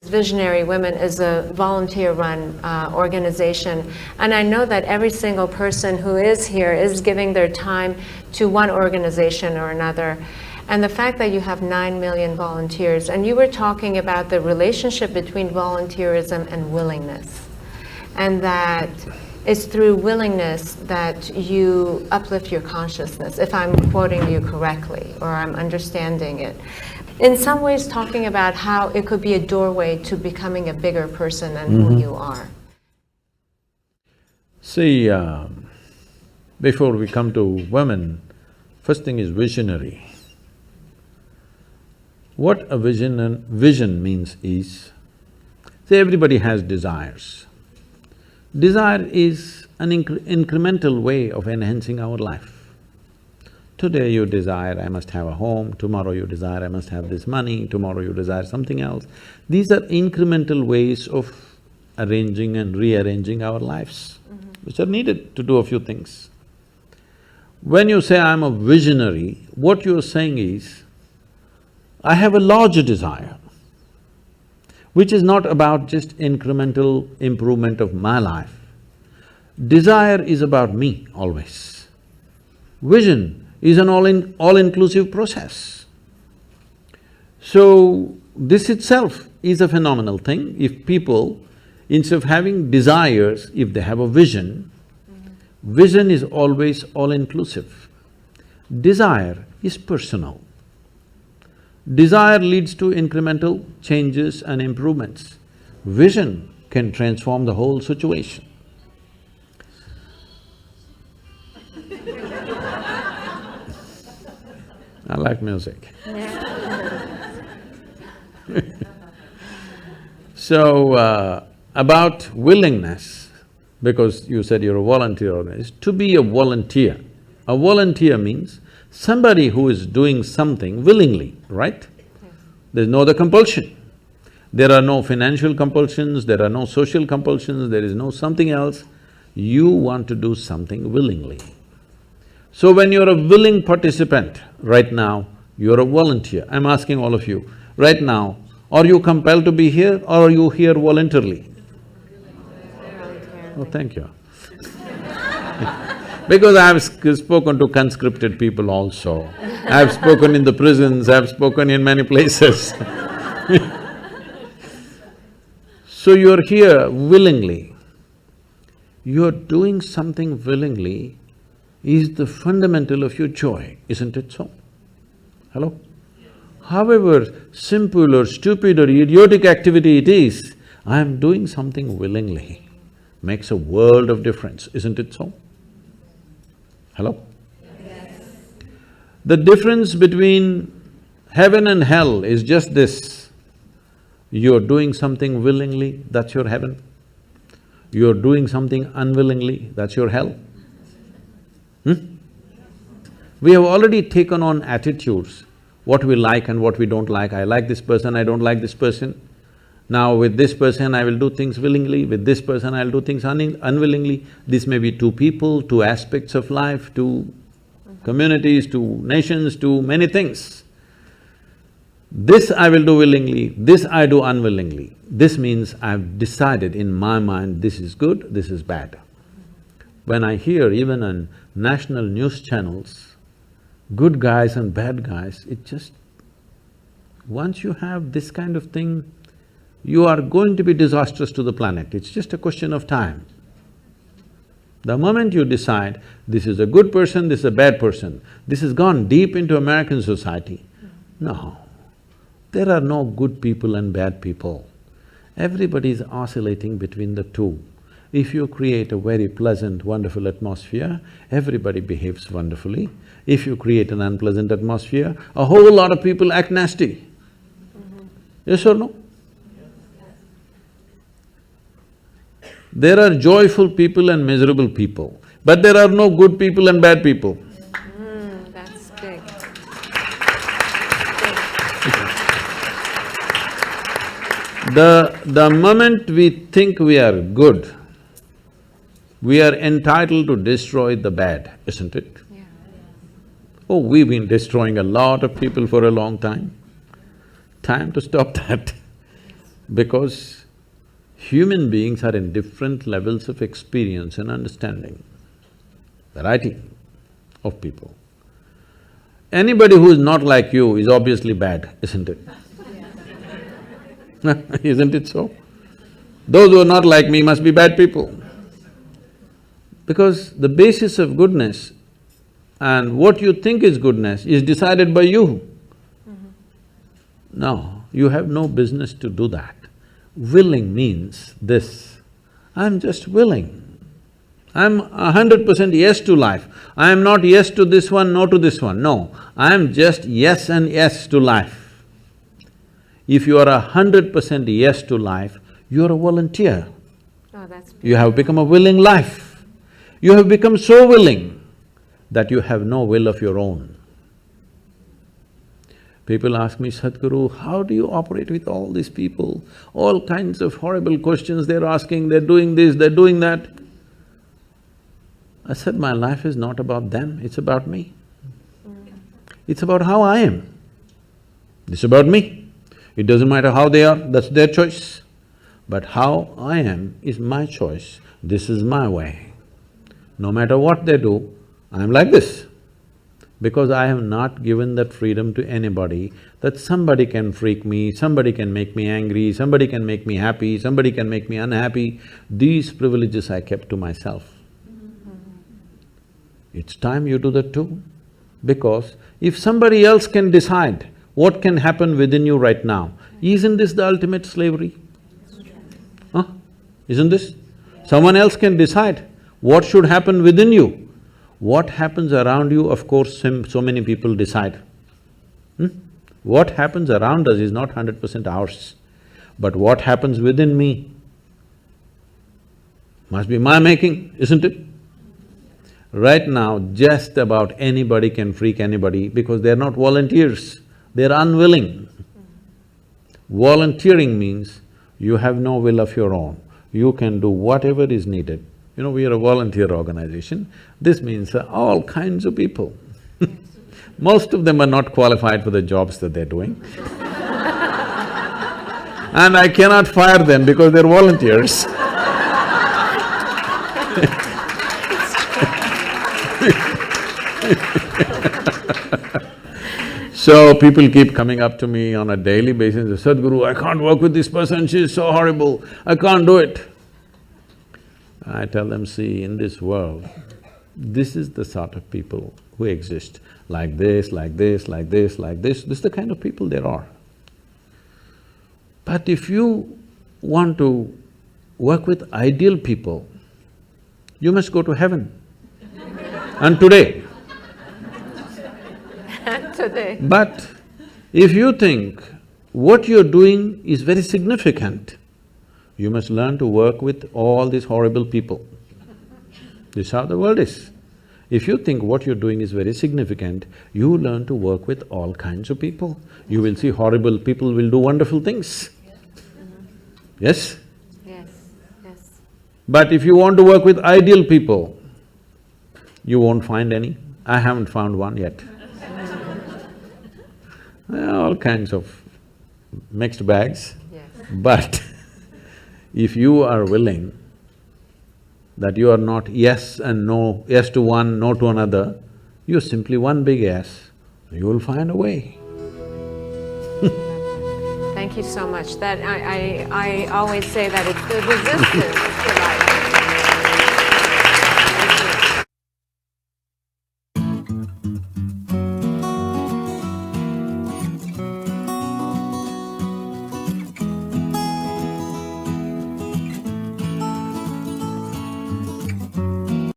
Visionary Women is a volunteer-run organization, and I know that every single person who is here is giving their time to one organization or another. And the fact that you have 9 million volunteers, and you were talking about the relationship between volunteerism and willingness, and that it's through willingness that you uplift your consciousness, if I'm quoting you correctly, or I'm understanding it. In some ways talking about how it could be a doorway to becoming a bigger person than who you are. See, before we come to women, first thing is visionary. What a vision means is, see, everybody has desires. Desire is an incremental way of enhancing our life. Today you desire, I must have a home, tomorrow you desire, I must have this money, tomorrow you desire something else. These are incremental ways of arranging and rearranging our lives, which are needed to do a few things. When you say, I'm a visionary, what you're saying is, I have a larger desire, which is not about just incremental improvement of my life. Desire is about me always. Vision is an all-inclusive process. So, this itself is a phenomenal thing. If people, instead of having desires, if they have a vision, vision is always all-inclusive. Desire is personal. Desire leads to incremental changes and improvements. Vision can transform the whole situation. I like music. So, about willingness, because you said you're a volunteer, is to be a volunteer. A volunteer means somebody who is doing something willingly, right? There's no other compulsion. There are no financial compulsions, there are no social compulsions, there is no something else. You want to do something willingly. So when you're a willing participant, right now, you're a volunteer. I'm asking all of you, right now, are you compelled to be here or are you here voluntarily? Oh, thank you. Because I've spoken to conscripted people also. I've spoken in the prisons, I've spoken in many places. So you're here willingly. You're doing something willingly is the fundamental of your joy, isn't it so? Hello? However simple or stupid or idiotic activity it is, I am doing something willingly, makes a world of difference, isn't it so? Hello? Yes. The difference between heaven and hell is just this, you're doing something willingly, that's your heaven. You're doing something unwillingly, that's your hell. We have already taken on attitudes, what we like and what we don't like. I like this person, I don't like this person. Now with this person I will do things willingly, with this person I'll do things unwillingly. This may be two people, two aspects of life, two communities, two nations, two many things. This I will do willingly, this I do unwillingly. This means I've decided in my mind, this is good, this is bad. When I hear even on national news channels, good guys and bad guys, it just… once you have this kind of thing, you are going to be disastrous to the planet, it's just a question of time. The moment you decide, this is a good person, this is a bad person, this has gone deep into American society. No, there are no good people and bad people. Everybody is oscillating between the two. If you create a very pleasant, wonderful atmosphere, everybody behaves wonderfully. If you create an unpleasant atmosphere, a whole lot of people act nasty. Yes or no? There are joyful people and miserable people, but there are no good people and bad people. That's big. The moment we think we are good, we are entitled to destroy the bad, isn't it? Yeah. Oh, we've been destroying a lot of people for a long time. Time to stop that. Because human beings are in different levels of experience and understanding, variety of people. Anybody who is not like you is obviously bad, isn't it? Isn't it so? Those who are not like me must be bad people. Because the basis of goodness and what you think is goodness is decided by you. No, you have no business to do that. Willing means this, I'm just willing. I'm 100% yes to life. I am not yes to this one, no to this one, no. I am just yes and yes to life. If you are 100% yes to life, you are a volunteer. Oh, that's beautiful. You have become a willing life. You have become so willing that you have no will of your own. People ask me, Sadhguru, how do you operate with all these people? All kinds of horrible questions they're asking, they're doing this, they're doing that. I said, my life is not about them, it's about me. It's about how I am. It's about me. It doesn't matter how they are, that's their choice. But how I am is my choice, this is my way. No matter what they do, I'm like this. Because I have not given that freedom to anybody that somebody can freak me, somebody can make me angry, somebody can make me happy, somebody can make me unhappy. These privileges I kept to myself. It's time you do that too. Because if somebody else can decide what can happen within you right now, isn't this the ultimate slavery? Huh? Isn't this? Someone else can decide what should happen within you. What happens around you, of course, so many people decide. What happens around us is not 100% ours. But what happens within me must be my making, isn't it? Right now, just about anybody can freak anybody because they're not volunteers, they're unwilling. Volunteering means you have no will of your own, you can do whatever is needed. You know, we are a volunteer organization, this means all kinds of people. Most of them are not qualified for the jobs that they're doing. And I cannot fire them because they're volunteers. So people keep coming up to me on a daily basis, Sadhguru, I can't work with this person, she's so horrible, I can't do it. I tell them, see, in this world, this is the sort of people who exist, like this, like this, like this, like this is the kind of people there are. But if you want to work with ideal people, you must go to heaven. And today. Today. But if you think what you're doing is very significant, you must learn to work with all these horrible people. This is how the world is. If you think what you're doing is very significant, you learn to work with all kinds of people. You will see horrible people will do wonderful things. Yes? Yes, yes. But if you want to work with ideal people, you won't find any. I haven't found one yet. All kinds of mixed bags. Yes. But if you are willing that you are not yes and no, yes to one, no to another, you're simply one big yes, you will find a way. Thank you so much. That I always say that it's the resistance to life.